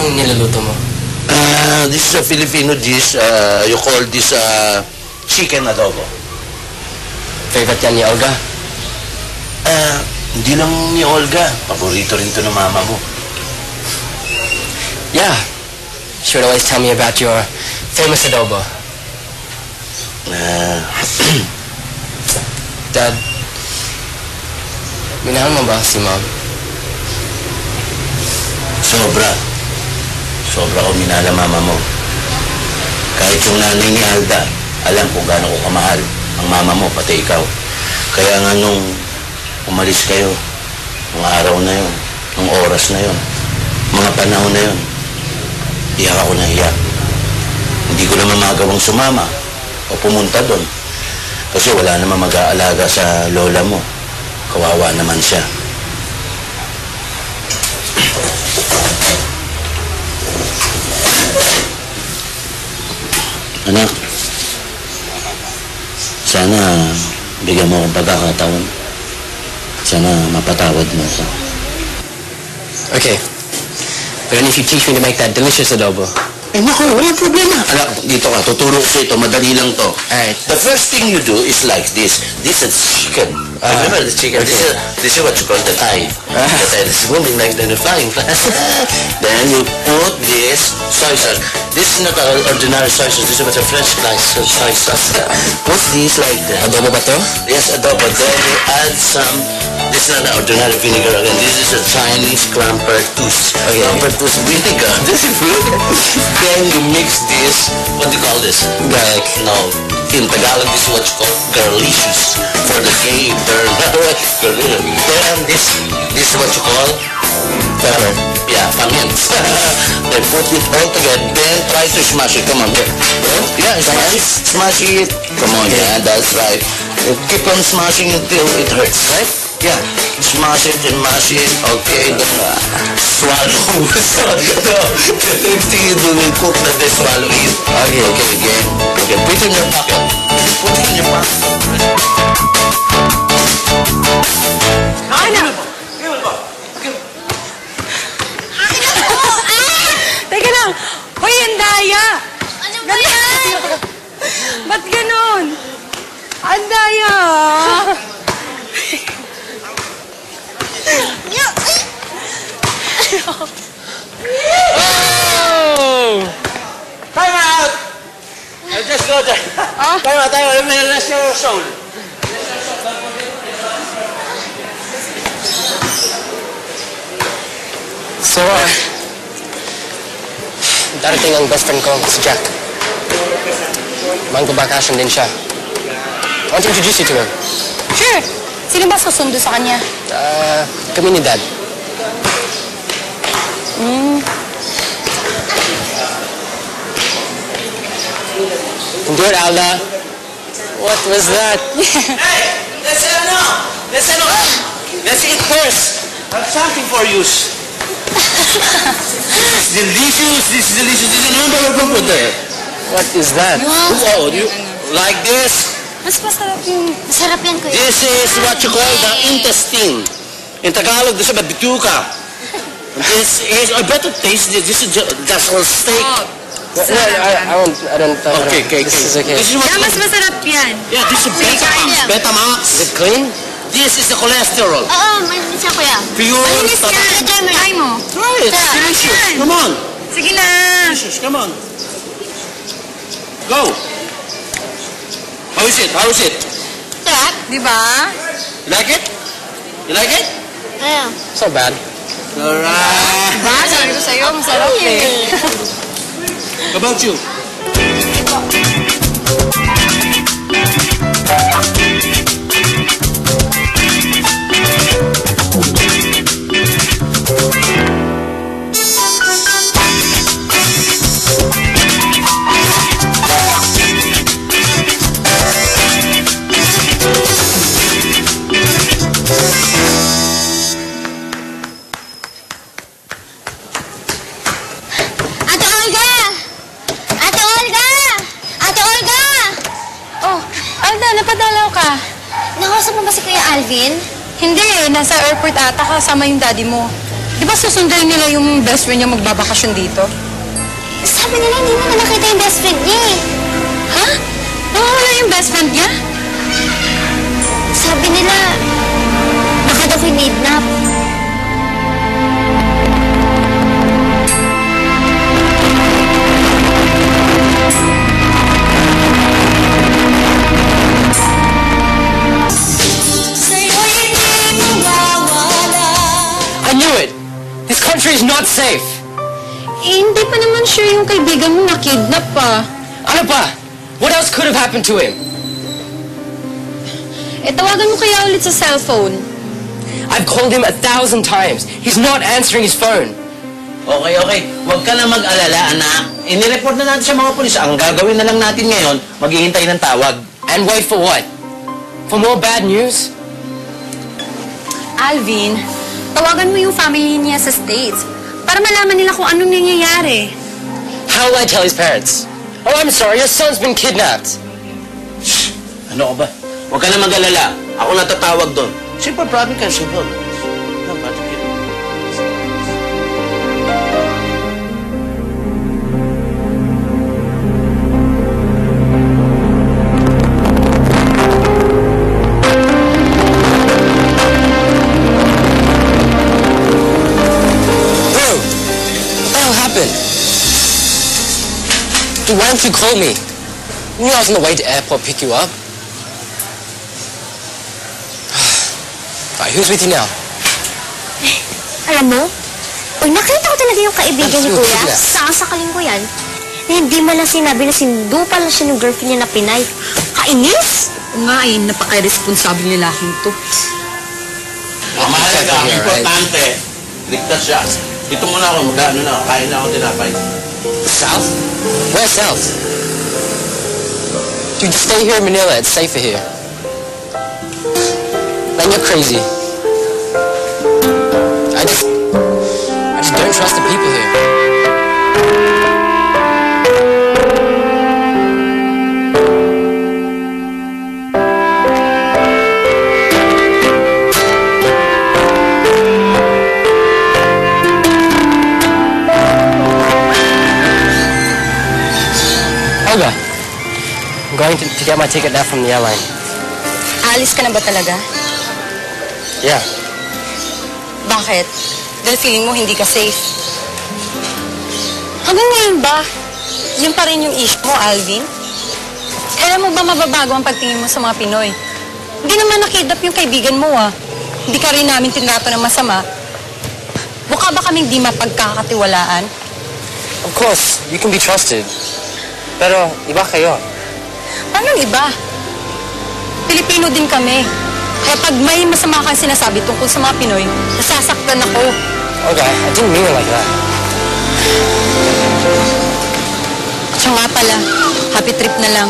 bang niluluto mo? This is a Filipino dish. You call this chicken adobo. Favorite yan ni Olga? Hindi lang ni Olga. Paborito rin to ng mama mo. Yeah. She would always tell me about your famous adobo. Dad, minahal mo ba si Mom? Sobra. Sobra ko minahal ang mama mo. Kahit yung nanay ni Alda, alam kung gaano ko kamahal ang mama mo, pati ikaw. Kaya nga nung umalis kayo, nung araw na yun, nung oras na yun, mga panahon na yun, iyak ako na iyak. Hindi ko naman magawang sumama o pumunta doon. Kasi wala naman mag-aalaga sa lola mo. Kawawa naman siya. Anak, sana bigyan mo akong pagkakataon. Sana mapatawad mo ako. Okay. But only if you teach me to make that delicious adobo. Eh, naku, walang problema. Anak, dito ka. Tuturo ko ito. Madali lang to. Alright. The first thing you do is like this. This is chicken. Remember the chicken? Okay. This is what you call the thigh. The thigh is moving like the flying. Then you put this soy sauce. This is not an ordinary soy sauce. This is what a French soy sauce. Put this like that. Adobo ba to? Yes, adobo. Then you add some. This is not an ordinary vinegar again. This is a Chinese Clampertus. Okay. Clampertus vinegar. This is good. Then you mix this. What do you call this? Garlic. No. In Tagalog, this is what you call garlicious. For the gay term. Then this is what you call Pepper. yeah, pamients. Then put it all together. Then try to smash it. Come on. Yeah, smash it. Smash it. Come on, yeah, that's right. Keep on smashing until it hurts, right? Yeah. Smash it and mash it. Okay. Then swallow. The thing you do when you cook that they swallow it. Okay, okay, again. Okay, put it in your pocket. Put it in your pocket. Teka lang! Hoy, ang daya! Ano ba yan? Ba't ganon? Ang daya! Oh! Time out! I just go there. Time out, time out. Let me rest your soul. So, darating ang best friend ko, si Jack. Mangbabakasyon din siya. I want to introduce you to him. Sure. Sino ba susundo sa kanya? Kami ni Dad. Do it, Alda. What was that? Hey! Listen up! Let's eat first. I have something for you. It's delicious. This is delicious. This is another one there. What is that? Oh, you like this? Mas masarap yung... Masarap yan, kuya. This is what you call the intestine. In Tagalog, this is a bituka. This is, I better taste this. This is just all steak. I don't. Okay. This is okay. This is what, Mas masarap yan. yeah, this is Betamax. Betamax. Is it clean? This is the cholesterol. Oo, malinis yan, kuya. Pure. Malinis yan. Try mo. Try it. It's delicious. Come on. Sige na! Delicious. Come on. Go. How is it? How is it? Sarap. Di ba? You like it? You like it? Ayan. It's not bad. Alright. Diba? Sabi ko sa'yo, masarap eh. How about you? Ate Olga! Ate Olga! Ate Olga! Oh, Alda, napadalaw ka. Nakausap mo ba si Kuya Alvin? Hindi eh, nasa airport ata kasama yung daddy mo. Di ba susundan nila yung best friend niya magbabakasyon dito? Sabi nila hindi mo na nakita yung best friend niya eh. Ha? Nawawala yung best friend niya? Sabi nila, baka daw kinidnap. I knew it! This country is not safe! Eh, hindi pa naman sure yung kaibigan mo na-kidnap pa. Ano pa? What else could have happened to him? Eh, tawagan mo kaya ulit sa cellphone. I've called him 1,000 times. He's not answering his phone. Okay. Huwag ka na mag-alala, anak. Inireport na natin sa mga pulis. Ang gagawin na lang natin ngayon, maghihintay ng tawag. And wait for what? For more bad news? Alvin, tawagan mo yung family niya sa States para malaman nila kung anong nangyayari. How will I tell his parents? Oh, I'm sorry, your son's been kidnapped. Ano ka ba? Huwag ka na mag-alala. Ako natatawag doon. Simple problem ka, simple. No, bakit yun? Bro, what the hell happened? Dude, why don't you call me? You knew I was on the way to airport pick you up. Alright, who's with you now? Alam mo, pag nakita ko talaga yung kaibigan ni Kuya, sasakalin ko yan, na hindi man lang sinabi na sinundo pala siya ng girlfriend niya na Pinay. Kainis! Nga eh, napaka-irresponsible lalaking to. Ang mahalaga, ang importante, ligtas siya. Dito muna ako, mag-ano na, kain na ako tinapay. South? Where south? Dude, just stay here in Manila. It's safer here. Man, you're crazy. I just don't trust the people here. Olga, I'm going to get my ticket now from the airline. Alis ka na ba talaga? Yeah. Bakit? Dahil feeling mo hindi ka safe. Hanggang ngayon ba, yun pa rin yung issue mo, Alvin? Kailan mo ba mababago ang pagtingin mo sa mga Pinoy? Hindi naman nakidnap yung kaibigan mo, ah. Hindi ka rin namin tinato ng masama. Mukha ba kaming di mapagkakatiwalaan? Of course, you can be trusted. Pero, iba kayo. Paano iba? Pilipino din kami. Kaya pag may masama kang sinasabi tungkol sa mga Pinoy, nasasaktan ako. Okay, I didn't mean it like that. At siya nga pala, happy trip na lang.